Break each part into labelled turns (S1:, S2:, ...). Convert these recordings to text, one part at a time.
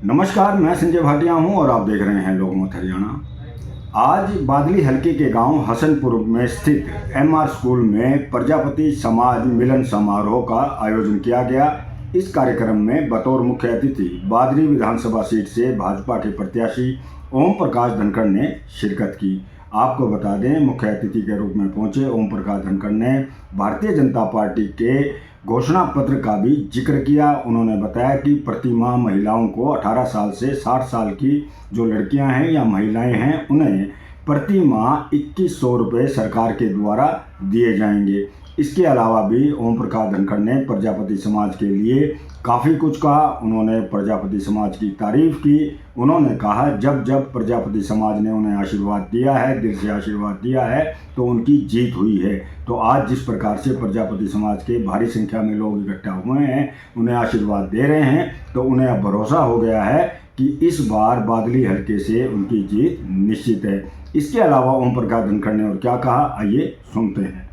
S1: नमस्कार, मैं संजय भाटिया हूं और आप देख रहे हैं लोकमत हरियाणा। आज बादली हलके के गांव हसनपुर में स्थित एमआर स्कूल में प्रजापति समाज मिलन समारोह का आयोजन किया गया। इस कार्यक्रम में बतौर मुख्य अतिथि बादली विधानसभा सीट से भाजपा के प्रत्याशी ओम प्रकाश धनखड़ ने शिरकत की। आपको बता दें, मुख्य अतिथि के रूप में पहुंचे ओम प्रकाश धनखड़ ने भारतीय जनता पार्टी के घोषणा पत्र का भी जिक्र किया। उन्होंने बताया कि प्रति माह महिलाओं को 18 साल से 60 साल की जो लड़कियां हैं या महिलाएं हैं, उन्हें प्रति माह 2100 रुपये सरकार के द्वारा दिए जाएंगे। इसके अलावा भी ओम प्रकाश धनखड़ ने प्रजापति समाज के लिए काफ़ी कुछ कहा। उन्होंने प्रजापति समाज की तारीफ की। उन्होंने कहा जब जब प्रजापति समाज ने उन्हें आशीर्वाद दिया है, दिल से आशीर्वाद दिया है, तो उनकी जीत हुई है। तो आज जिस प्रकार से प्रजापति समाज के भारी संख्या में लोग इकट्ठा हुए हैं, उन्हें आशीर्वाद दे रहे हैं, तो उन्हें अब भरोसा हो गया है कि इस बार बादली हलके से उनकी जीत निश्चित है। इसके अलावा ओम प्रकाश धनखड़ ने और क्या कहा, आइए सुनते हैं।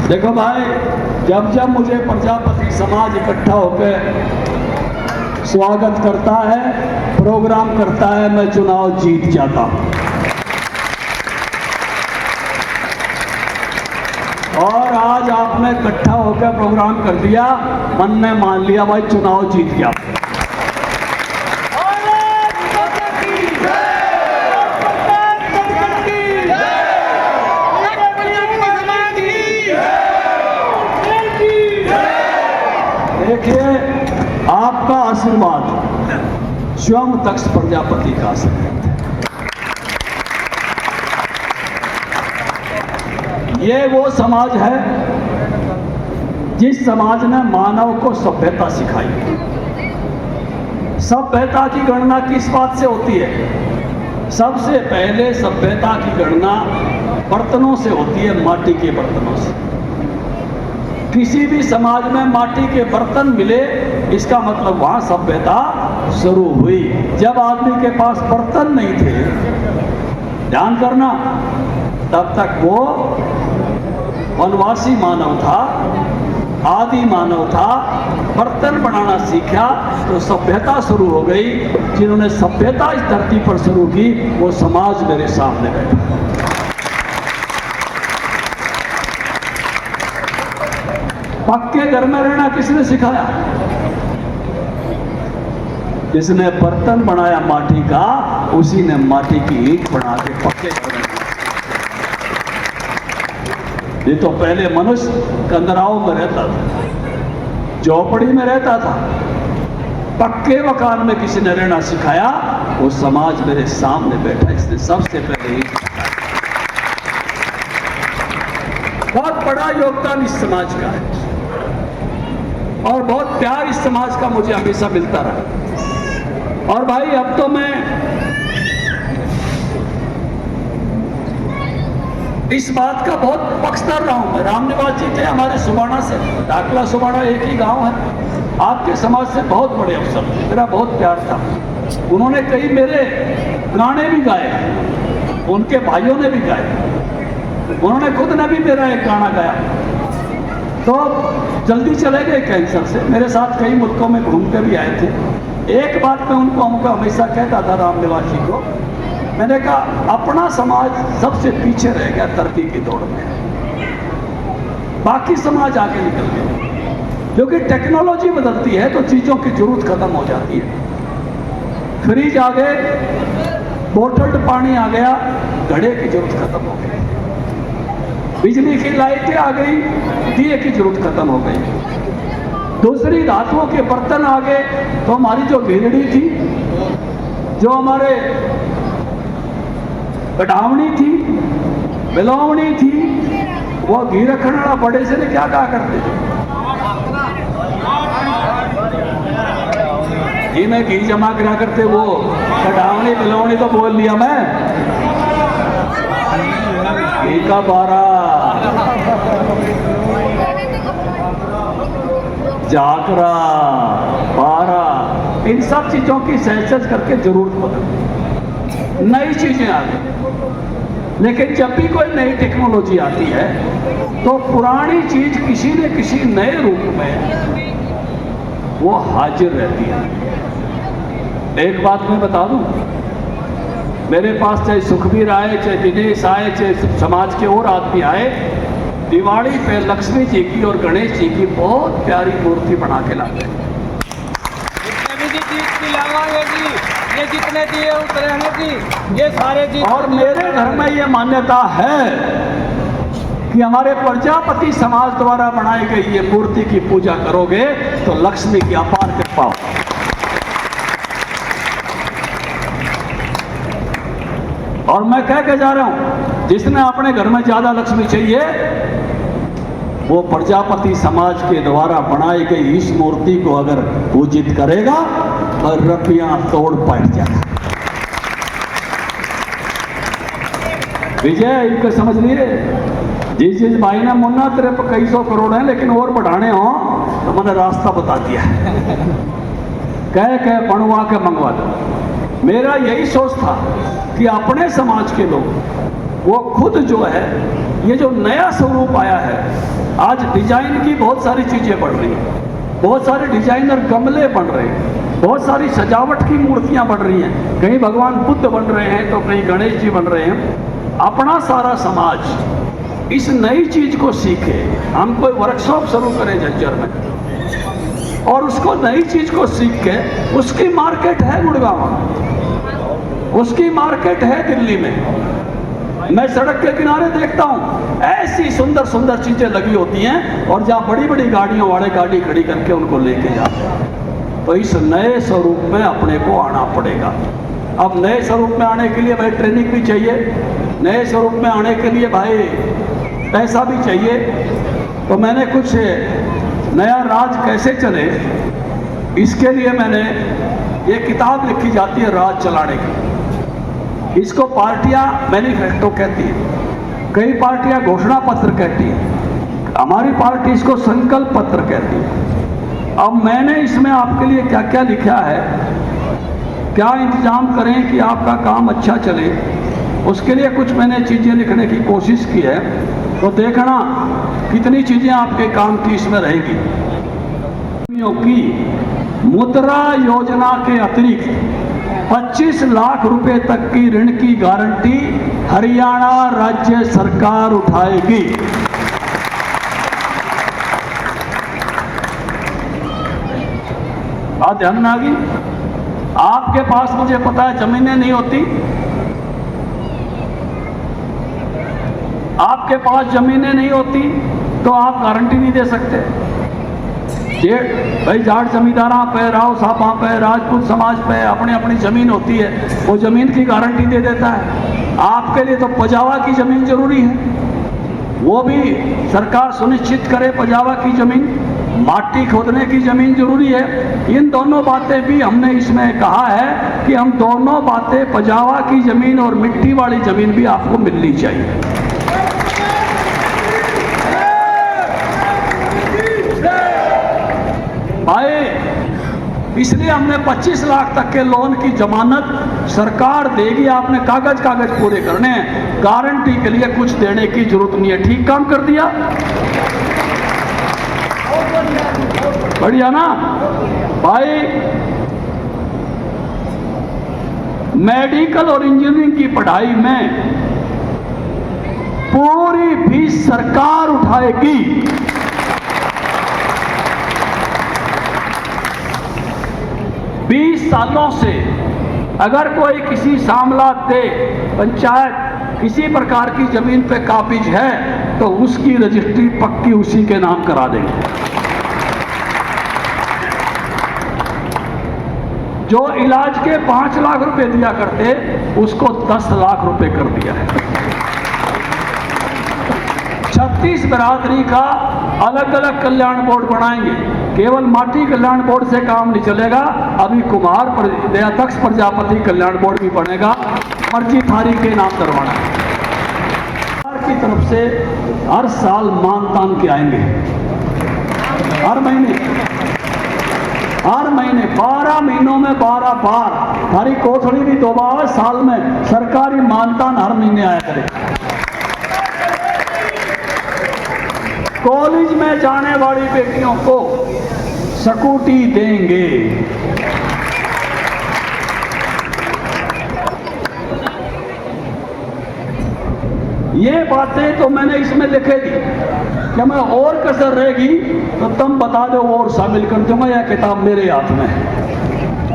S2: देखो भाई, जब जब मुझे प्रजापति समाज इकट्ठा होकर स्वागत करता है, प्रोग्राम करता है, मैं चुनाव जीत जाता हूं। और आज आपने इकट्ठा होकर प्रोग्राम कर दिया, मन ने मान लिया भाई चुनाव जीत गया। देखिए, आपका आशीर्वाद स्वयं तक्ष प्रजापति का आशीर्वाद है। ये वो समाज है जिस समाज ने मानव को सभ्यता सिखाई। सभ्यता की गणना किस बात से होती है? सबसे पहले सभ्यता की गणना बर्तनों से होती है, माटी के बर्तनों से। किसी भी समाज में माटी के बर्तन मिले, इसका मतलब वहां सभ्यता शुरू हुई। जब आदमी के पास बर्तन नहीं थे, ध्यान करना, तब तक वो वनवासी मानव था, आदि मानव था। बर्तन बनाना सीखा तो सभ्यता शुरू हो गई। जिन्होंने सभ्यता इस धरती पर शुरू की, वो समाज मेरे सामने बैठा। पक्के घर में रहना किसने सिखाया? जिसने बर्तन बनाया माटी का, उसी ने माटी की ईंट बना के पक्के घर में। ये तो पहले मनुष्य कंदराओं में रहता था, झोपड़ी में रहता था। पक्के मकान में किसी ने रहना सिखाया, वो समाज मेरे सामने बैठा। इसने सबसे पहले ईंट बनाया। बहुत बड़ा योगदान इस समाज का है और बहुत प्यार इस समाज का मुझे हमेशा मिलता रहा। और भाई, अब तो मैं इस बात का बहुत पक्षधर रहा हूं। रामनिवास जी थे हमारे सुबाना से, डाकला सुबाना एक ही गांव है। आपके समाज से बहुत बड़े अफसर थे, मेरा बहुत प्यार था। उन्होंने कई मेरे गाने भी गाए, उनके भाइयों ने भी गाए, उन्होंने खुद ने भी मेरा एक गाना गाया। तो जल्दी चले गए कैंसर से। मेरे साथ कई मुल्कों में घूम के भी आए थे। एक बात मैं उनको हमेशा कहता था, रामनिवास जी को, मैंने कहा अपना समाज सबसे पीछे रह गया तरक्की की दौड़ में, बाकी समाज आगे निकल गए। क्योंकि टेक्नोलॉजी बदलती है तो चीज़ों की जरूरत खत्म हो जाती है। फ्रिज आ गए, बोतल्ड पानी आ गया, घड़े की जरूरत खत्म हो गई। बिजली की लाइटें आ गई, दिए की जरूरत खत्म हो गई। दूसरी धातुओं के बर्तन आ गए, तो हमारी जो भिरड़ी थी, जो हमारे कढ़ावनी थी, बिलौवनी थी, वो घी रखना बड़े से ने क्या कहा करते थे? घी में घी जमा करा करते। वो कढ़ावनी बिलौवनी तो बोल लिया मैं, घी का बारा, जाकरा, पारा, इन सब चीजों की सहज करके जरूरत बदल, नई चीजें आ गई। लेकिन जब भी कोई नई टेक्नोलॉजी आती है तो पुरानी चीज किसी न किसी नए रूप में वो हाजिर रहती है। एक बात मैं बता दूं, मेरे पास चाहे सुखबीर आए, चाहे दिनेश आए, चाहे समाज के और आदमी आए, दिवाली पे लक्ष्मी जी की और गणेश जी की बहुत प्यारी मूर्ति बना के लाते हैं।
S3: ये जितने दिए उतरे हैं जी, ये सारे जी।
S2: और मेरे घर में ये मान्यता है कि हमारे प्रजापति समाज द्वारा बनाई गई ये मूर्ति की पूजा करोगे तो लक्ष्मी की अपार कृपा होगी। और मैं कह के जा रहा हूं, जिसने अपने घर में ज्यादा लक्ष्मी चाहिए वो प्रजापति समाज के द्वारा बनाई गई इस मूर्ति को अगर पूजित करेगा और रुपया तोड़ बैठ जाएगा। विजय इनको समझ लिए, जिस भाई ने मुन्ना तेरे पर कई सौ करोड़ हैं लेकिन और बढ़ाने हो तो मैंने रास्ता बता दिया। कह बनवा के मंगवा दो। मेरा यही सोच था कि अपने समाज के लोग वो खुद जो है, ये जो नया स्वरूप आया है, आज डिजाइन की बहुत सारी चीजें बढ़ रही हैं, बहुत सारे डिजाइनर गमले बन रहे हैं, बहुत सारी सजावट की मूर्तियां बन रही हैं, कहीं भगवान बुद्ध बन रहे हैं तो कहीं गणेश जी बन रहे हैं। अपना सारा समाज इस नई चीज को सीखे। हम कोई वर्कशॉप शुरू करें झज्जर में और उसको नई चीज को सीख के, उसकी मार्केट है गुड़गांव, उसकी मार्केट है दिल्ली में। मैं सड़क के किनारे देखता हूँ ऐसी सुंदर सुंदर चीजें लगी होती हैं और जहाँ बड़ी बड़ी गाड़ियों वाले गाड़ी खड़ी करके उनको लेके जाते हैं। तो इस नए स्वरूप में अपने को आना पड़ेगा। अब नए स्वरूप में आने के लिए भाई ट्रेनिंग भी चाहिए, नए स्वरूप में आने के लिए भाई पैसा भी चाहिए। तो मैंने कुछ नया राज कैसे चले, इसके लिए मैंने ये किताब लिखी जाती है राज चलाने की। इसको पार्टियां मैनिफेस्टो कहती है, कई पार्टियां घोषणा पत्र कहती है, हमारी पार्टी इसको संकल्प पत्र कहती है। अब मैंने इसमें आपके लिए क्या क्या लिखा है, क्या इंतजाम करें कि आपका काम अच्छा चले, उसके लिए कुछ मैंने चीजें लिखने की कोशिश की है। तो देखना कितनी चीजें आपके काम की इसमें रहेगी। की मुद्रा योजना के अतिरिक्त 25 लाख रुपए तक की ऋण की गारंटी हरियाणा राज्य सरकार उठाएगी। बात ध्यान में आ गई। आपके पास मुझे पता है जमीनें नहीं होती, आपके पास जमीनें नहीं होती तो आप गारंटी नहीं दे सकते। भाई जाट जमींदारा पे, राव साहबा पे, राजपूत समाज पे अपनी अपनी जमीन होती है, वो जमीन की गारंटी दे देता है। आपके लिए तो पजावा की जमीन जरूरी है, वो भी सरकार सुनिश्चित करे। पजावा की जमीन, माटी खोदने की जमीन जरूरी है। इन दोनों बातें भी हमने इसमें कहा है कि हम दोनों बातें, पजावा की जमीन और मिट्टी वाली जमीन भी आपको मिलनी चाहिए। भाई इसलिए हमने 25 लाख तक के लोन की जमानत सरकार देगी। आपने कागज पूरे करने हैं, गारंटी के लिए कुछ देने की जरूरत नहीं है। ठीक काम कर दिया, बढ़िया ना भाई। मेडिकल और इंजीनियरिंग की पढ़ाई में पूरी फीस सरकार उठाएगी। 20 सालों से अगर कोई किसी मामलात दे, पंचायत किसी प्रकार की जमीन पे काबिज है तो उसकी रजिस्ट्री पक्की उसी के नाम करा देंगे। जो इलाज के 5 लाख रुपए दिया करते उसको 10 लाख रुपए कर दिया है। 36 बिरादरी का अलग अलग कल्याण बोर्ड बनाएंगे। केवल माटी कल्याण बोर्ड से काम नहीं चलेगा, अभी कुमार दयातक्ष प्रजापति कल्याण बोर्ड भी बनेगा। मर्जी थारी के नाम करवाना है। सरकार की तरफ से हर साल मानतान के आएंगे, हर महीने 12 महीनों में 12 बार। थारी कोठड़ी भी 2 बार साल में सरकारी मानतान हर महीने आया करेगा। कॉलेज में जाने वाली बेटियों को स्कूटी देंगे। ये बातें तो मैंने इसमें लिखे दी कि मैं और कसर रहेगी तो तुम बता दो और शामिल कर दूंगा, यह किताब मेरे हाथ में है।